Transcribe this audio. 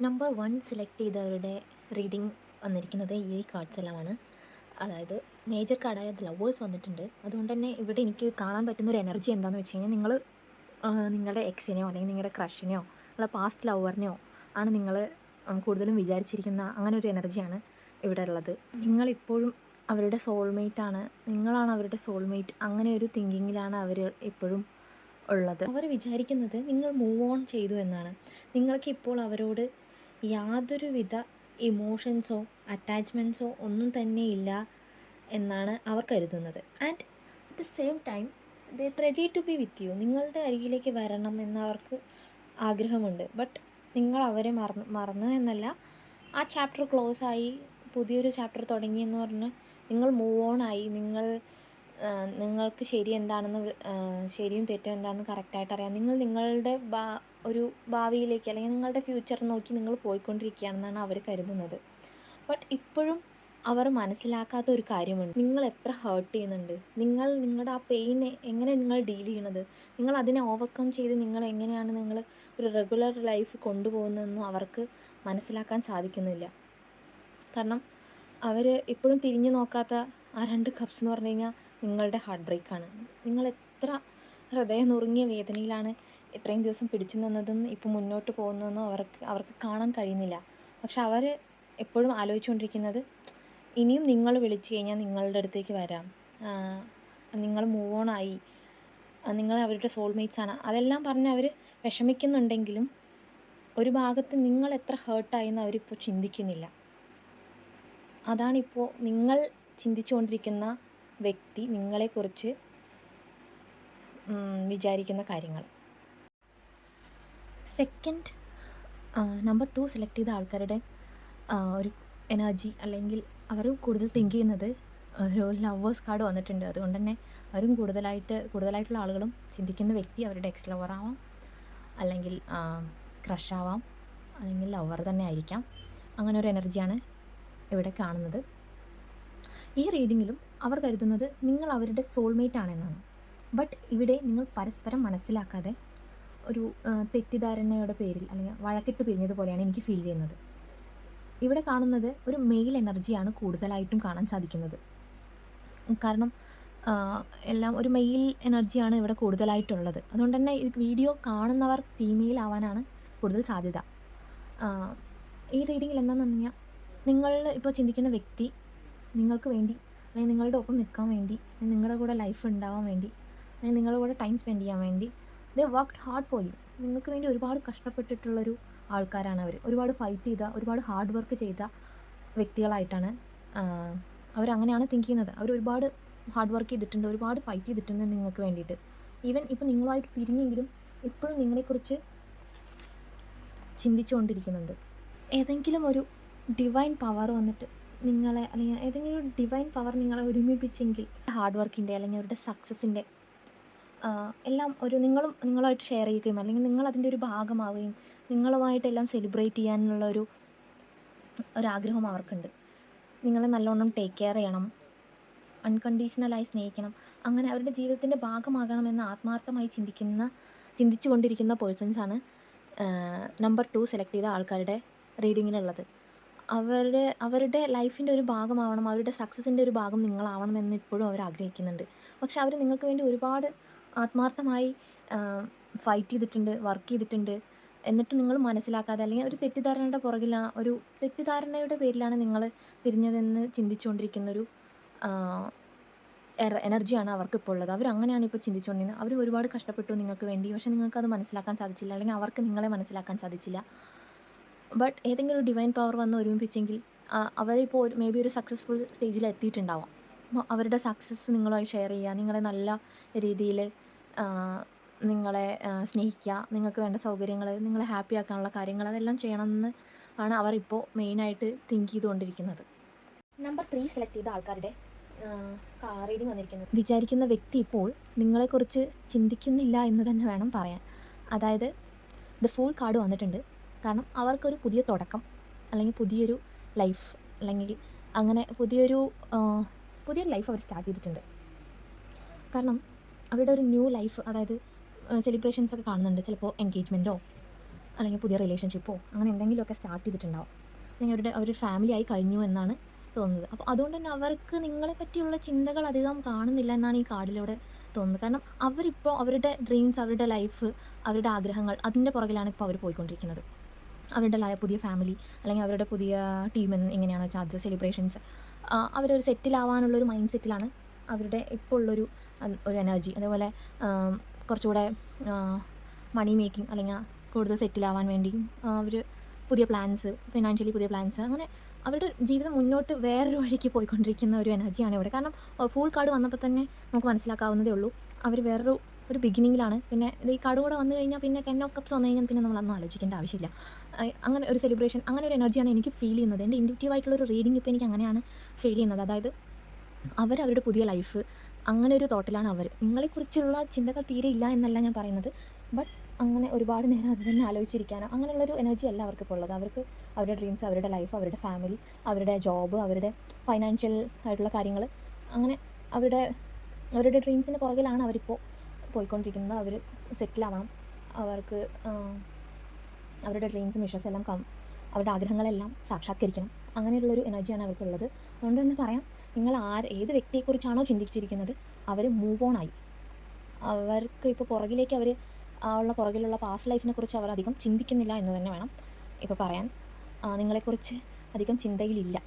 Number 1 select ചെയ്തവരുടെ reading വന്നിരിക്കുന്നത് ഈ കാർഡ്സ് എല്ലാമാണ്. അതായത് മേജർ കാർഡായ ലവേഴ്സ് വന്നിട്ടുണ്ട്. അതുകൊണ്ട് തന്നെ ഇവിടെ എനിക്ക് കാണാൻ പറ്റുന്ന ഒരു എനർജി എന്താണെന്ന് വെച്ച് കഴിഞ്ഞാൽ, നിങ്ങൾ നിങ്ങളുടെ എക്സിനെയോ അല്ലെങ്കിൽ നിങ്ങളുടെ ക്രഷിനെയോ നിങ്ങളുടെ പാസ്റ്റ് ലവറിനെയോ ആണ് നിങ്ങൾ കൂടുതലും വിചാരിച്ചിരിക്കുന്ന അങ്ങനെ ഒരു എനർജിയാണ് ഇവിടെ ഉള്ളത്. നിങ്ങളിപ്പോഴും അവരുടെ സോൾമേറ്റ് ആണ്, നിങ്ങളാണ് അവരുടെ സോൾമേറ്റ്, അങ്ങനെ ഒരു തിങ്കിങ്ങിലാണ് അവർ എപ്പോഴും ഉള്ളത്. അവർ വിചാരിക്കുന്നത് നിങ്ങൾ മൂവ് ഓൺ ചെയ്തു എന്നാണ്. നിങ്ങൾക്കിപ്പോൾ അവരോട് യാതൊരുവിധ ഇമോഷൻസോ അറ്റാച്ച്മെൻറ്റ്സോ ഒന്നും തന്നെ ഇല്ല എന്നാണ് അവർ കരുതുന്നത്. And at the same time they ready to be with you. നിങ്ങളുടെ അരികിലേക്ക് വരണം എന്നവർക്ക് ആഗ്രഹമുണ്ട്. ബട്ട് നിങ്ങൾ അവരെ മറന്നു എന്നല്ല, ആ ചാപ്റ്റർ ക്ലോസ് ആയി പുതിയൊരു ചാപ്റ്റർ തുടങ്ങി എന്ന് പറഞ്ഞ് നിങ്ങൾ മൂവ് ഓൺ ആയി. നിങ്ങൾക്ക് ശരി എന്താണെന്ന് ശരിയും തെറ്റും എന്താണെന്ന് കറക്റ്റായിട്ട് അറിയാം. നിങ്ങൾ നിങ്ങളുടെ ഒരു ഭാവിയിലേക്ക് അല്ലെങ്കിൽ നിങ്ങളുടെ ഫ്യൂച്ചർ നോക്കി നിങ്ങൾ പോയിക്കൊണ്ടിരിക്കുകയാണെന്നാണ് അവർ കരുതുന്നത്. ബട്ട് ഇപ്പോഴും അവർ മനസ്സിലാക്കാത്ത ഒരു കാര്യമുണ്ട്. നിങ്ങൾ എത്ര ഹേർട്ട് ചെയ്യുന്നുണ്ട്, നിങ്ങളുടെ ആ പെയിനെ എങ്ങനെ നിങ്ങൾ ഡീൽ ചെയ്യണത്, നിങ്ങൾ അതിനെ ഓവർകം ചെയ്ത് നിങ്ങൾ എങ്ങനെയാണ് നിങ്ങൾ ഒരു റെഗുലർ ലൈഫ് കൊണ്ടുപോകുന്നതെന്നും അവർക്ക് മനസ്സിലാക്കാൻ സാധിക്കുന്നില്ല. കാരണം അവർ ഇപ്പോഴും തിരിഞ്ഞു നോക്കാത്ത ആ 2 കപ്സ് എന്ന് പറഞ്ഞു കഴിഞ്ഞാൽ നിങ്ങളുടെ ഹാർട്ട് ബ്രേക്കാണ്. നിങ്ങൾ എത്ര ഹൃദയം നുറുങ്ങിയ വേദനയിലാണ് ഇത്രയും ദിവസം പിടിച്ചു നിന്നതെന്ന് ഇപ്പോൾ മുന്നോട്ട് പോകുന്നതെന്നും അവർക്ക് കാണാൻ കഴിയുന്നില്ല. പക്ഷെ അവർ എപ്പോഴും ആലോചിച്ചുകൊണ്ടിരിക്കുന്നത്, ഇനിയും നിങ്ങൾ വിളിച്ചു കഴിഞ്ഞാൽ നിങ്ങളുടെ അടുത്തേക്ക് വരാം, നിങ്ങൾ മൂവ് ഓൺ ആയി, നിങ്ങൾ അവരുടെ സോൾമേറ്റ്സാണ്, അതെല്ലാം പറഞ്ഞ് അവർ വിഷമിക്കുന്നുണ്ടെങ്കിലും ഒരു ഭാഗത്ത് നിങ്ങൾ എത്ര ഹേർട്ടായെന്ന് അവരിപ്പോൾ ചിന്തിക്കുന്നില്ല. അതാണിപ്പോൾ നിങ്ങൾ ചിന്തിച്ചുകൊണ്ടിരിക്കുന്ന വ്യക്തി നിങ്ങളെക്കുറിച്ച് വിചാരിക്കുന്ന കാര്യങ്ങൾ. സെക്കൻഡ് നമ്പർ 2 സെലക്ട് ചെയ്ത ആൾക്കാരുടെ ഒരു എനർജി, അല്ലെങ്കിൽ അവർ കൂടുതൽ തിങ്ക് ചെയ്യുന്നത് ഒരു ലവേഴ്സ് കാർഡ് വന്നിട്ടുണ്ട്. അതുകൊണ്ട് തന്നെ അവരും കൂടുതലായിട്ടുള്ള ആളുകളും ചിന്തിക്കുന്ന വ്യക്തി അവരുടെ എക്സ് ലവർ ആവാം, അല്ലെങ്കിൽ ക്രഷ് ആവാം, അല്ലെങ്കിൽ ലവർ തന്നെ ആയിരിക്കാം. അങ്ങനെ ഒരു എനർജിയാണ് ഇവിടെ കാണുന്നത്. ഈ റീഡിങ്ങിലും അവർ കരുതുന്നത് നിങ്ങൾ അവരുടെ സോൾമേറ്റ് ആണെന്നാണ്. ബട്ട് ഇവിടെ നിങ്ങൾ പരസ്പരം മനസ്സിലാക്കാതെ ഒരു തെറ്റിദ്ധാരണയുടെ പേരിൽ അല്ലെങ്കിൽ വഴക്കിട്ട് പിരിഞ്ഞതുപോലെയാണ് എനിക്ക് ഫീൽ ചെയ്യുന്നത്. ഇവിടെ കാണുന്നത് ഒരു മെയിൽ എനർജിയാണ് കൂടുതലായിട്ടും കാണാൻ സാധിക്കുന്നത്. കാരണം എല്ലാം ഒരു മെയിൽ എനർജിയാണ് ഇവിടെ കൂടുതലായിട്ടുള്ളത്. അതുകൊണ്ട് തന്നെ ഈ വീഡിയോ കാണുന്നവർ ഫീമെയിൽ ആവാനാണ് കൂടുതൽ സാധ്യത. ഈ റീഡിങ്ങിൽ എന്താണെന്ന് പറഞ്ഞു കഴിഞ്ഞാൽ, നിങ്ങൾ ഇപ്പോൾ ചിന്തിക്കുന്ന വ്യക്തി നിങ്ങൾക്ക് വേണ്ടി അല്ലെങ്കിൽ നിങ്ങളുടെ ഒപ്പം നിൽക്കാൻ വേണ്ടി, നിങ്ങളുടെ കൂടെ ലൈഫ് ഉണ്ടാവാൻ വേണ്ടി, അല്ലെങ്കിൽ നിങ്ങളുടെ കൂടെ ടൈം സ്പെൻഡ് ചെയ്യാൻ വേണ്ടി ദേ വർക്ക്ഡ് ഹാർഡ് ഫോർ യു. നിങ്ങൾക്ക് വേണ്ടി ഒരുപാട് കഷ്ടപ്പെട്ടിട്ടുള്ളൊരു ആൾക്കാരാണ് അവർ. ഒരുപാട് ഫൈറ്റ് ചെയ്ത, ഒരുപാട് ഹാർഡ് വർക്ക് ചെയ്ത വ്യക്തികളായിട്ടാണ് അവരങ്ങനെയാണ് തിങ്ക് ചെയ്യുന്നത്. അവർ ഒരുപാട് ഹാർഡ് വർക്ക് ചെയ്തിട്ടുണ്ട്, ഒരുപാട് ഫൈറ്റ് ചെയ്തിട്ടുണ്ട് നിങ്ങൾക്ക് വേണ്ടിയിട്ട്. ഈവൻ ഇപ്പോൾ നിങ്ങളുമായിട്ട് പിരിഞ്ഞെങ്കിലും ഇപ്പോഴും നിങ്ങളെക്കുറിച്ച് ചിന്തിച്ചുകൊണ്ടിരിക്കുന്നുണ്ട്. ഏതെങ്കിലും ഒരു ഡിവൈൻ പവർ വന്നിട്ട് നിങ്ങളെ, അല്ലെങ്കിൽ ഏതെങ്കിലും ഒരു ഡിവൈൻ പവർ നിങ്ങളെ ഒരുമിപ്പിച്ചെങ്കിൽ ഹാർഡ് വർക്കിൻ്റെ അല്ലെങ്കിൽ അവരുടെ സക്സസിൻ്റെ എല്ലാം നിങ്ങളുമായിട്ട് ഷെയർ ചെയ്യുകയും അല്ലെങ്കിൽ നിങ്ങളതിൻ്റെ ഒരു ഭാഗമാവുകയും നിങ്ങളുമായിട്ടെല്ലാം സെലിബ്രേറ്റ് ചെയ്യാനുള്ള ഒരാഗ്രഹം അവർക്കുണ്ട്. നിങ്ങളെ നല്ലോണം ടേക്ക് കെയർ ചെയ്യണം, അൺകണ്ടീഷണലായി സ്നേഹിക്കണം, അങ്ങനെ അവരുടെ ജീവിതത്തിൻ്റെ ഭാഗമാകണമെന്ന് ആത്മാർത്ഥമായി ചിന്തിച്ചു കൊണ്ടിരിക്കുന്ന പേഴ്സൺസാണ് നമ്പർ 2 സെലക്ട് ചെയ്ത ആൾക്കാരുടെ റീഡിങ്ങിലുള്ളത്. അവരുടെ ലൈഫിൻ്റെ ഒരു ഭാഗമാവണം, അവരുടെ സക്സസിൻ്റെ ഒരു ഭാഗം നിങ്ങളാവണമെന്ന് ഇപ്പോഴും അവർ ആഗ്രഹിക്കുന്നുണ്ട്. പക്ഷെ അവർ നിങ്ങൾക്ക് വേണ്ടി ഒരുപാട് ആത്മാർത്ഥമായി ഫൈറ്റ് ചെയ്തിട്ടുണ്ട്, വർക്ക് ചെയ്തിട്ടുണ്ട്. എന്നിട്ട് നിങ്ങൾ മനസ്സിലാക്കാതെ, അല്ലെങ്കിൽ ഒരു തെറ്റിദ്ധാരണയുടെ പേരിലാണ് നിങ്ങൾ പിരിഞ്ഞതെന്ന് ചിന്തിച്ചുകൊണ്ടിരിക്കുന്നൊരു എനർജിയാണ് അവർക്കിപ്പോൾ ഉള്ളത്. അവരങ്ങനെയാണ് ഇപ്പോൾ ചിന്തിച്ചുകൊണ്ടിരുന്നത്. അവർ ഒരുപാട് കഷ്ടപ്പെട്ടു നിങ്ങൾക്ക് വേണ്ടി, പക്ഷേ നിങ്ങൾക്കത് മനസ്സിലാക്കാൻ സാധിച്ചില്ല, അല്ലെങ്കിൽ അവർക്ക് നിങ്ങളെ മനസ്സിലാക്കാൻ സാധിച്ചില്ല. ബട്ട് ഏതെങ്കിലും ഒരു ഡിവൈൻ പവർ വന്ന് ഒരുമിപ്പിച്ചെങ്കിൽ അവരിപ്പോൾ മേ ബി ഒരു സക്സസ്ഫുൾ സ്റ്റേജിൽ എത്തിയിട്ടുണ്ടാവാം. അപ്പോൾ അവരുടെ സക്സസ് നിങ്ങളുമായി ഷെയർ ചെയ്യുക, നിങ്ങളെ നല്ല രീതിയിൽ നിങ്ങളെ സ്നേഹിക്കുക, നിങ്ങൾക്ക് വേണ്ട സൗകര്യങ്ങൾ, നിങ്ങളെ ഹാപ്പി ആക്കാനുള്ള കാര്യങ്ങൾ അതെല്ലാം ചെയ്യണമെന്ന് ആണ് അവരിപ്പോൾ മെയിനായിട്ട് തിങ്ക് ചെയ്തുകൊണ്ടിരിക്കുന്നത്. നമ്പർ 3 സെലക്ട് ചെയ്ത ആൾക്കാരുടെ റീഡിങ് വന്നിരിക്കുന്നത്, വിചാരിക്കുന്ന വ്യക്തി ഇപ്പോൾ നിങ്ങളെക്കുറിച്ച് ചിന്തിക്കുന്നില്ല എന്ന് തന്നെ വേണം പറയാൻ. അതായത് ദ ഫൂൾ കാർഡ് വന്നിട്ടുണ്ട്. കാരണം അവർക്കൊരു പുതിയ തുടക്കം, അല്ലെങ്കിൽ പുതിയൊരു ലൈഫ്, അല്ലെങ്കിൽ അങ്ങനെ പുതിയൊരു ലൈഫ് അവർ സ്റ്റാർട്ട് ചെയ്തിട്ടുണ്ട്. കാരണം അവരുടെ ഒരു ന്യൂ ലൈഫ്, അതായത് സെലിബ്രേഷൻസൊക്കെ കാണുന്നുണ്ട്. ചിലപ്പോൾ എൻഗേജ്മെൻറ്റോ അല്ലെങ്കിൽ പുതിയ റിലേഷൻഷിപ്പോ അങ്ങനെ എന്തെങ്കിലുമൊക്കെ സ്റ്റാർട്ട് ചെയ്തിട്ടുണ്ടാവും. അല്ലെങ്കിൽ അവരുടെ ഫാമിലി ആയി കഴിഞ്ഞു എന്നാണ് തോന്നുന്നത്. അപ്പോൾ അതുകൊണ്ട് തന്നെ അവർക്ക് നിങ്ങളെ പറ്റിയുള്ള ചിന്തകൾ അധികം കാണുന്നില്ല എന്നാണ് ഈ കാർഡിലൂടെ തോന്നുന്നത്. കാരണം അവരിപ്പോൾ അവരുടെ ഡ്രീംസ്, അവരുടെ ലൈഫ്, അവരുടെ ആഗ്രഹങ്ങൾ അതിൻ്റെ പുറകിലാണ് ഇപ്പോൾ അവർ പോയിക്കൊണ്ടിരിക്കുന്നത്. അവരുടെ പുതിയ ഫാമിലി അല്ലെങ്കിൽ അവരുടെ പുതിയ ടീം എങ്ങനെയാണെന്ന് വെച്ചാൽ അത് സെലിബ്രേഷൻസ്, അവരൊരു സെറ്റിലാവാനുള്ളൊരു മൈൻഡ് സെറ്റിലാണ് അവരുടെ ഇപ്പോൾ ഉള്ളൊരു ഒരു എനർജി. അതേപോലെ കുറച്ചുകൂടെ മണി മേക്കിംഗ് അല്ലെങ്കിൽ കൂടുതൽ സെറ്റിലാവാൻ വേണ്ടി അവർ പുതിയ പ്ലാൻസ്, ഫിനാൻഷ്യലി പുതിയ പ്ലാൻസ്, അങ്ങനെ അവരുടെ ജീവിതം മുന്നോട്ട് വേറൊരു വഴിക്ക് പോയിക്കൊണ്ടിരിക്കുന്ന ഒരു എനർജിയാണ് ഇവിടെ. കാരണം ഫുൾ കാർഡ് വന്നപ്പോൾ തന്നെ നമുക്ക് മനസ്സിലാക്കാവുന്നതേ ഉള്ളൂ, അവർ ഒരു ബിഗിനിങ്ങിലാണ്. പിന്നെ ഈ കാർഡ് കൂടെ വന്നു കഴിഞ്ഞാൽ പിന്നെ 10 ഓഫ് കപ്സ് വന്നു കഴിഞ്ഞാൽ പിന്നെ നമ്മളൊന്നും ആലോചിക്കേണ്ട ആവശ്യമില്ല. അങ്ങനെ ഒരു സെലിബ്രേഷൻ, അങ്ങനെ ഒരു എനർജിയാണ് എനിക്ക് ഫീൽ ചെയ്യുന്നത്. എൻ്റെ ഇൻഡ്യൂറ്റീവായിട്ടുള്ളൊരു റീഡിംഗ് ഇപ്പോൾ എനിക്ക് അങ്ങനെയാണ് ഫീൽ ചെയ്യുന്നത്. അതായത് അവരവരുടെ പുതിയ ലൈഫ് അങ്ങനെ ഒരു തോട്ടിലാണ് അവർ. നിങ്ങളെക്കുറിച്ചുള്ള ചിന്തകൾ തീരെ ഇല്ല എന്നല്ല ഞാൻ പറയുന്നത്, ബട്ട് അങ്ങനെ ഒരുപാട് നേരം അത് തന്നെ ആലോചിച്ചിരിക്കാനോ അങ്ങനെയുള്ളൊരു എനർജി അല്ല അവർക്കിപ്പോൾ ഉള്ളത്. അവർക്ക് അവരുടെ ഡ്രീംസ്, അവരുടെ ലൈഫ്, അവരുടെ ഫാമിലി, അവരുടെ ജോബ്, അവരുടെ ഫൈനാൻഷ്യൽ ആയിട്ടുള്ള കാര്യങ്ങൾ, അങ്ങനെ അവരുടെ ഡ്രീംസിൻ്റെ പുറകിലാണ് അവരിപ്പോൾ പോയിക്കൊണ്ടിരിക്കുന്നത്. അവർ സെറ്റിലാവണം, അവർക്ക് അവരുടെ ഡ്രീംസും വിഷസ് എല്ലാം അവരുടെ ആഗ്രഹങ്ങളെല്ലാം സാക്ഷാത്കരിക്കണം, അങ്ങനെയുള്ളൊരു എനർജിയാണ് അവർക്കുള്ളത്. അതുകൊണ്ട് തന്നെ പറയാം, നിങ്ങൾ ഏത് വ്യക്തിയെക്കുറിച്ചാണോ ചിന്തിച്ചിരിക്കുന്നത് അവർ മൂവ് ഓൺ ആയി. അവർക്ക് ഇപ്പോൾ പുറകിലുള്ള പാസ്റ്റ് ലൈഫിനെ കുറിച്ച് അവർ അധികം ചിന്തിക്കുന്നില്ല എന്ന് തന്നെ വേണം ഇപ്പോൾ പറയാൻ. നിങ്ങളെക്കുറിച്ച് അധികം ചിന്തയിലില്ല.